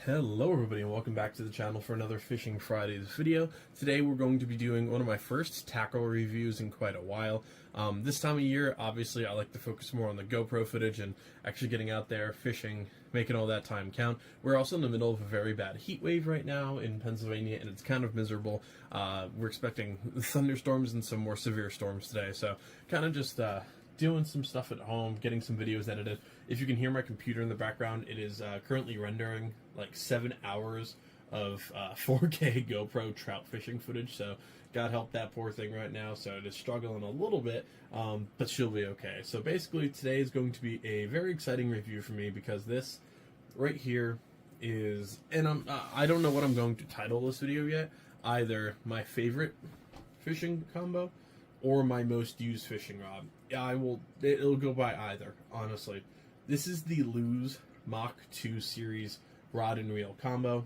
Hello everybody and welcome back to the channel for another Fishing Fridays video. Today we're going to be doing one of my first tackle reviews in quite a while. This time of year, obviously I like to focus more on the GoPro footage and actually getting out there, fishing, making all that time count. We're also in the middle of a very bad heat wave right now in Pennsylvania and it's kind of miserable. We're expecting thunderstorms and some more severe storms today, so kind of just doing some stuff at home, getting some videos edited. If you can hear my computer in the background, it is currently rendering like 7 hours of 4K GoPro trout fishing footage, so God help that poor thing right now. So it is struggling a little bit, but she'll be okay. So basically today is going to be a very exciting review for me because this right here is, and I don't know what I'm going to title this video yet, either my favorite fishing combo or my most used fishing rod. It'll go by either, honestly. This is the Lew's Mach 2 series rod and reel combo.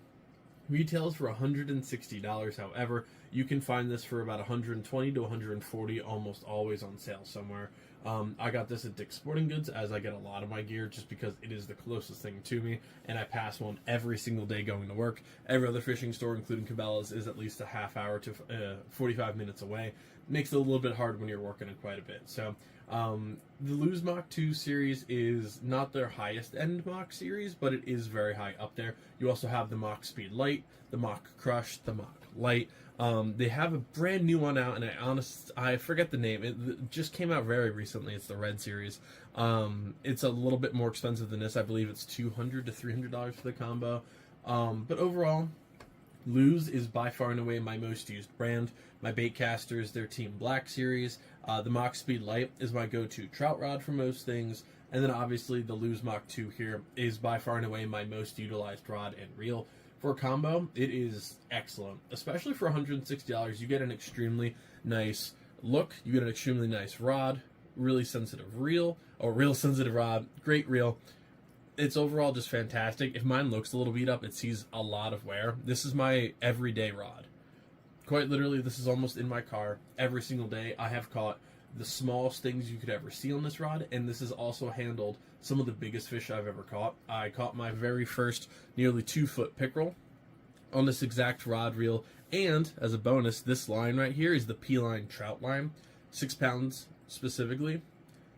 Retails for $160. However, you can find this for about $120 to $140, almost always on sale somewhere. I got this at Dick's Sporting Goods, as I get a lot of my gear just because it is the closest thing to me, and I pass one every single day going to work. Every other fishing store, including Cabela's, is at least a half hour to 45 minutes away. Makes it a little bit hard when you're working it quite a bit. So the Lew's Mach 2 series is not their highest end Mach series, but it is very high up there. You also have the Mach Speed Light, the Mach Crush, the Mach Light. They have a brand new one out, and I forget the name. It just came out very recently. It's the Red series. It's a little bit more expensive than this. I believe it's $200 to $300 for the combo. But overall, Lew's is by far and away my most used brand. My bait casters, their Team Black series. The Mach Speed Light is my go-to trout rod for most things. And then obviously the Lew's Mach 2 here is by far and away my most utilized rod and reel. For a combo, it is excellent. Especially for $160, you get an extremely nice look. You get an extremely nice rod, really sensitive reel, or real sensitive rod, great reel. It's overall just fantastic. If mine looks a little beat up, it sees a lot of wear. This is my everyday rod. Quite literally, this is almost in my car. Every single day, I have caught the smallest things you could ever see on this rod, and this has also handled some of the biggest fish I've ever caught. I caught my very first nearly 2-foot pickerel on this exact rod reel, and as a bonus, this line right here is the P-line trout line, 6 pounds specifically.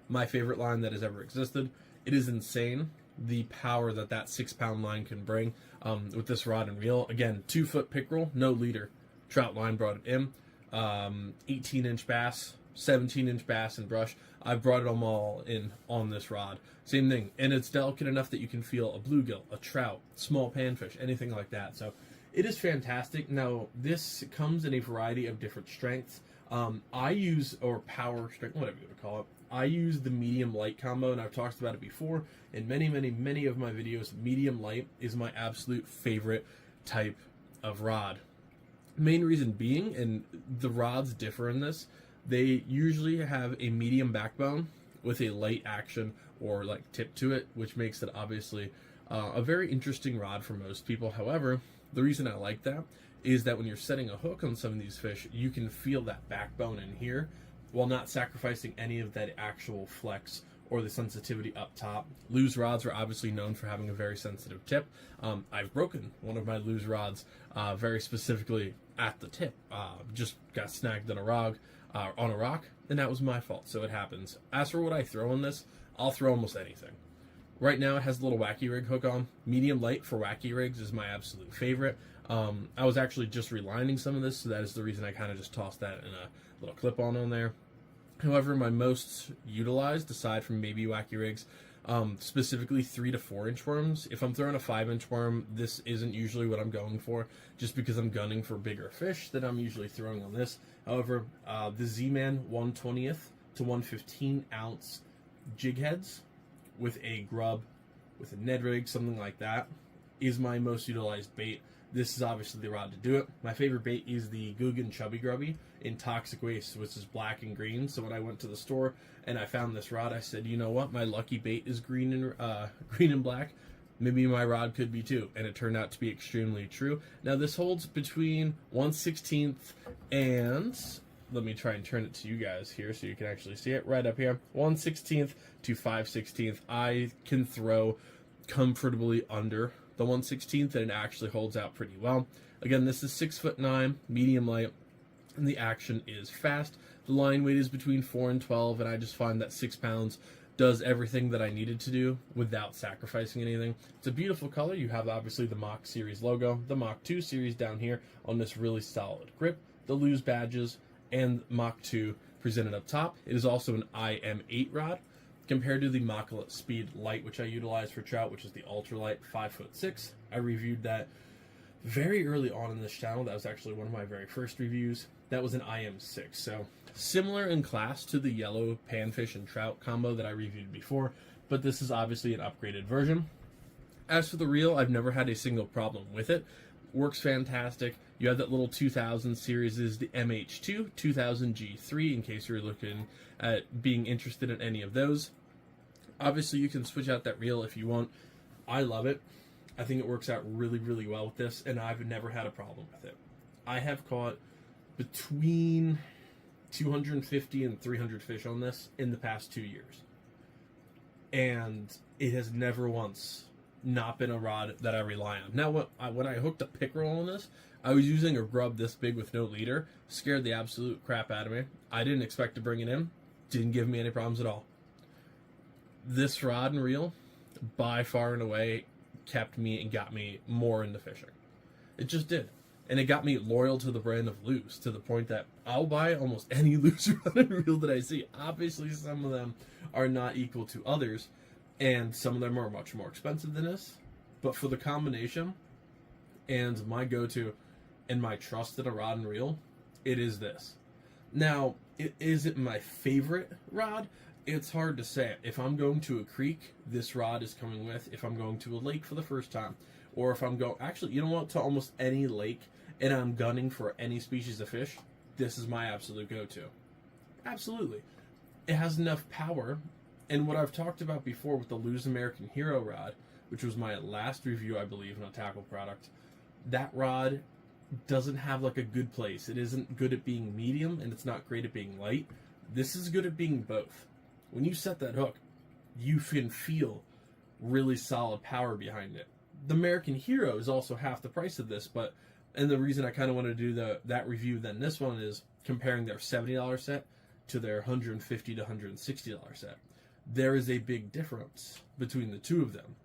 My favorite line that has ever existed. It is insane the power that 6-pound line can bring with this rod and reel. Again, 2-foot pickerel, no leader. Trout line brought it in. 18-inch bass, 17-inch bass and brush. I've brought them all in on this rod. Same thing, and it's delicate enough that you can feel a bluegill, a trout, small panfish, anything like that. So it is fantastic. Now, this comes in a variety of different strengths. I use, or power strength, whatever you would call it. I use the medium light combo, and I've talked about it before in many of my videos. Medium light is my absolute favorite type of rod. Main reason being, and the rods differ in this, they usually have a medium backbone with a light action or like tip to it, which makes it obviously a very interesting rod for most people. However, the reason I like that is that when you're setting a hook on some of these fish, you can feel that backbone in here while not sacrificing any of that actual flex or the sensitivity up top. Lew's rods are obviously known for having a very sensitive tip. I've broken one of my Lew's rods very specifically at the tip. Just got snagged on a rock, and that was my fault, so it happens. As for what I throw on this, I'll throw almost anything. Right now it has a little wacky rig hook on. Medium light for wacky rigs is my absolute favorite. I was actually just relining some of this, so that is the reason I kind of just tossed that in a little clip-on there. However, my most utilized, aside from maybe wacky rigs, specifically 3 to 4 inch worms. If I'm throwing a 5-inch worm, this isn't usually what I'm going for, just because I'm gunning for bigger fish that I'm usually throwing on this. However, the Z-Man 1/20th to 1/15 ounce jig heads with a grub, with a Ned rig, something like that, is my most utilized bait. This is obviously the rod to do it. My favorite bait is the Guggen Chubby Grubby in Toxic Waste, which is black and green. So when I went to the store and I found this rod, I said, you know what? My lucky bait is green and black. Maybe my rod could be too. And it turned out to be extremely true. Now this holds between 1/16 and, let me try and turn it to you guys here so you can actually see it right up here. 1/16 to 5/16. I can throw comfortably under the 1/16th, and it actually holds out pretty well. Again, this is 6'9", medium light, and the action is fast. The line weight is between 4 and 12, and I just find that 6 pounds does everything that I needed to do without sacrificing anything. It's a beautiful color. You have obviously the Mach series logo, the Mach 2 series down here on this really solid grip, the loose badges, and Mach 2 presented up top. It is also an IM8 rod compared to the Mach Speed Light, which I utilize for trout, which is the ultralight 5'6". I reviewed that very early on in this channel. That was actually one of my very first reviews. That was an IM6, so similar in class to the yellow panfish and trout combo that I reviewed before, but this is obviously an upgraded version. As for the reel, I've never had a single problem with it. Works fantastic. You have that little 2000 series, is the MH2, 2000 G3, in case you're looking at being interested in any of those. Obviously, you can switch out that reel if you want. I love it. I think it works out really, really well with this, and I've never had a problem with it. I have caught between 250 and 300 fish on this in the past 2 years. And it has never once not been a rod that I rely on. Now, when I hooked a pickerel on this, I was using a grub this big with no leader. Scared the absolute crap out of me. I didn't expect to bring it in. Didn't give me any problems at all. This rod and reel, by far and away, kept me and got me more into fishing. It just did. And it got me loyal to the brand of Loose, to the point that I'll buy almost any Loose rod and reel that I see. Obviously, some of them are not equal to others, and some of them are much more expensive than this. But for the combination and my go-to and my trust in a rod and reel, it is this. Now, is it my favorite rod? It's hard to say. If I'm going to a creek, this rod is coming with. If I'm going to a lake for the first time, or if I'm going, actually, you know what, to almost any lake, and I'm gunning for any species of fish, this is my absolute go-to. Absolutely. It has enough power, and what I've talked about before with the Lose American Hero rod, which was my last review, I believe, on a tackle product, that rod doesn't have like a good place. It isn't good at being medium, and it's not great at being light. This is good at being both. When you set that hook, you can feel really solid power behind it. The American Hero is also half the price of this, and the reason I kind of want to do that review than this one is comparing their $70 set to their $150 to $160 set. There is a big difference between the two of them.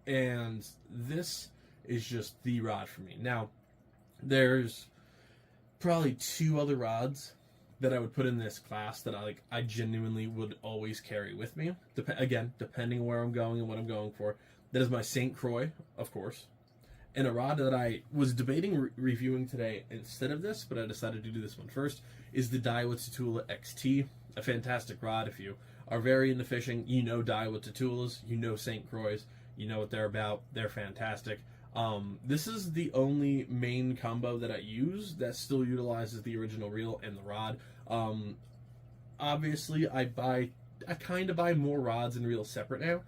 And this is just the rod for me. Now, there's probably 2 other rods that I would put in this class that I genuinely would always carry with me. Again, depending on where I'm going and what I'm going for. That is my St. Croix, of course. And a rod that I was debating reviewing today instead of this, but I decided to do this one first, is the Daiwa Tatula XT. A fantastic rod. If you are very into fishing, you know Daiwa Tatulas, you know St. Croix, you know what they're about. They're fantastic. This is the only main combo that I use that still utilizes the original reel and the rod. Obviously, I kind of buy more rods and reels separate now.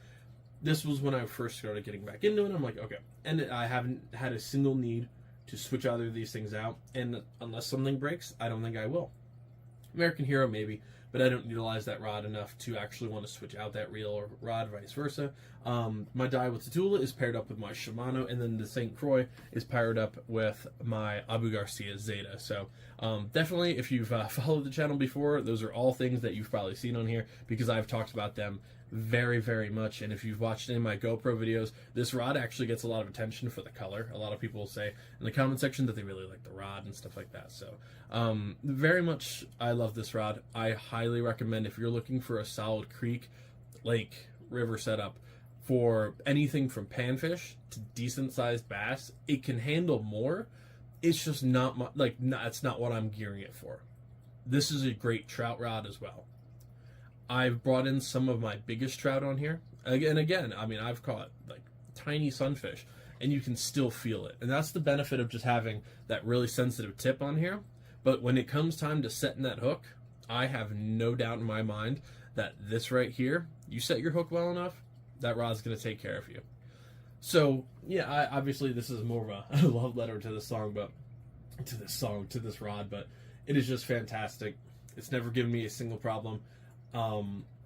This was when I first started getting back into it. I'm like, okay. And I haven't had a single need to switch either of these things out. And unless something breaks, I don't think I will. American Hero, maybe. But I don't utilize that rod enough to actually want to switch out that reel or rod, vice versa. My Daiwa Tatula is paired up with my Shimano, and then the St. Croix is paired up with my Abu Garcia Zeta. So definitely, if you've followed the channel before, those are all things that you've probably seen on here, because I've talked about them very, very much. And if you've watched any of my GoPro videos, this rod actually gets a lot of attention for the color. A lot of people will say in the comment section that they really like the rod and stuff like that. So very much I love this rod. I highly recommend, if you're looking for a solid creek, lake, river setup for anything from panfish to decent sized bass. It can handle more. It's just not it's not what I'm gearing it for. This is a great trout rod as well. I've brought in some of my biggest trout on here. Again, I mean, I've caught like tiny sunfish, and you can still feel it. And that's the benefit of just having that really sensitive tip on here. But when it comes time to setting that hook, I have no doubt in my mind that this right here, you set your hook well enough, that rod's going to take care of you. So, yeah, obviously this is more of a love letter to this rod, but it is just fantastic. It's never given me a single problem.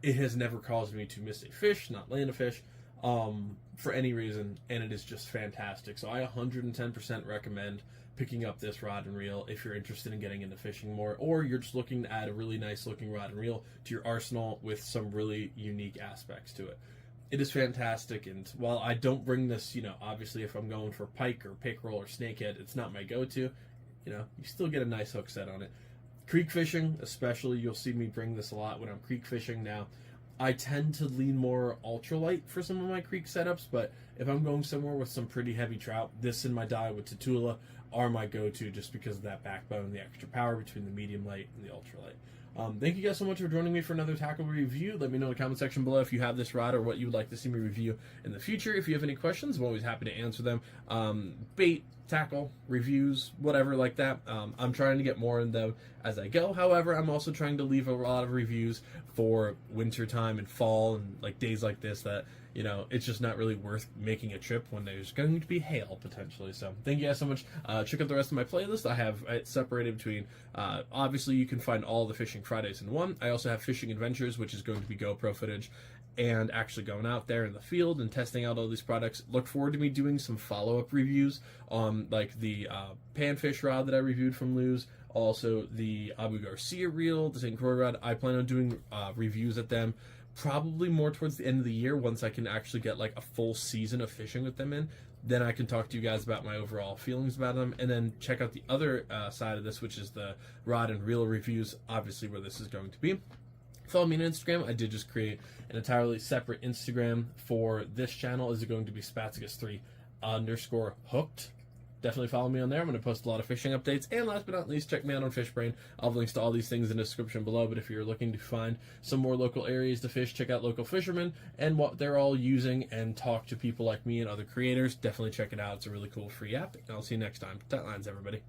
It has never caused me to miss a fish, not land a fish. for any reason, and it is just fantastic. So I 110% recommend picking up this rod and reel if you're interested in getting into fishing more, or you're just looking to add a really nice looking rod and reel to your arsenal with some really unique aspects to it. It is fantastic, and while I don't bring this, obviously if I'm going for pike or pickerel or snakehead, it's not my go-to, you still get a nice hook set on it. Creek fishing, especially, you'll see me bring this a lot when I'm creek fishing now. I tend to lean more ultralight for some of my creek setups, but if I'm going somewhere with some pretty heavy trout, this and my dye with Tatula are my go-to just because of that backbone and the extra power between the medium light and the ultralight. Thank you guys so much for joining me for another tackle review. Let me know in the comment section below if you have this rod or what you would like to see me review in the future. If you have any questions, I'm always happy to answer them. Bait, tackle, reviews, whatever like that. I'm trying to get more in them as I go. However, I'm also trying to leave a lot of reviews for winter time and fall and like days like this that it's just not really worth making a trip when there's going to be hail potentially. So thank you guys so much. Check out the rest of my playlist. I have it separated between, obviously you can find all the Fishing Fridays in one. I also have Fishing Adventures, which is going to be GoPro footage and actually going out there in the field and testing out all these products. Look forward to me doing some follow-up reviews on like the panfish rod that I reviewed from Lew's, also the Abu Garcia reel, the St. Croix rod. I plan on doing reviews at them probably more towards the end of the year once I can actually get like a full season of fishing with them in. Then I can talk to you guys about my overall feelings about them, and then check out the other side of this, which is the rod and reel reviews, obviously where this is going to be. Follow me on Instagram. I did just create an entirely separate Instagram for this channel. Is it going to be Spatzicus3_hooked? Definitely follow me on there. I'm going to post a lot of fishing updates. And last but not least, check me out on Fishbrain. I'll have links to all these things in the description below. But if you're looking to find some more local areas to fish, check out local fishermen and what they're all using, and talk to people like me and other creators. Definitely check it out. It's a really cool free app. And I'll see you next time. Tight lines, everybody.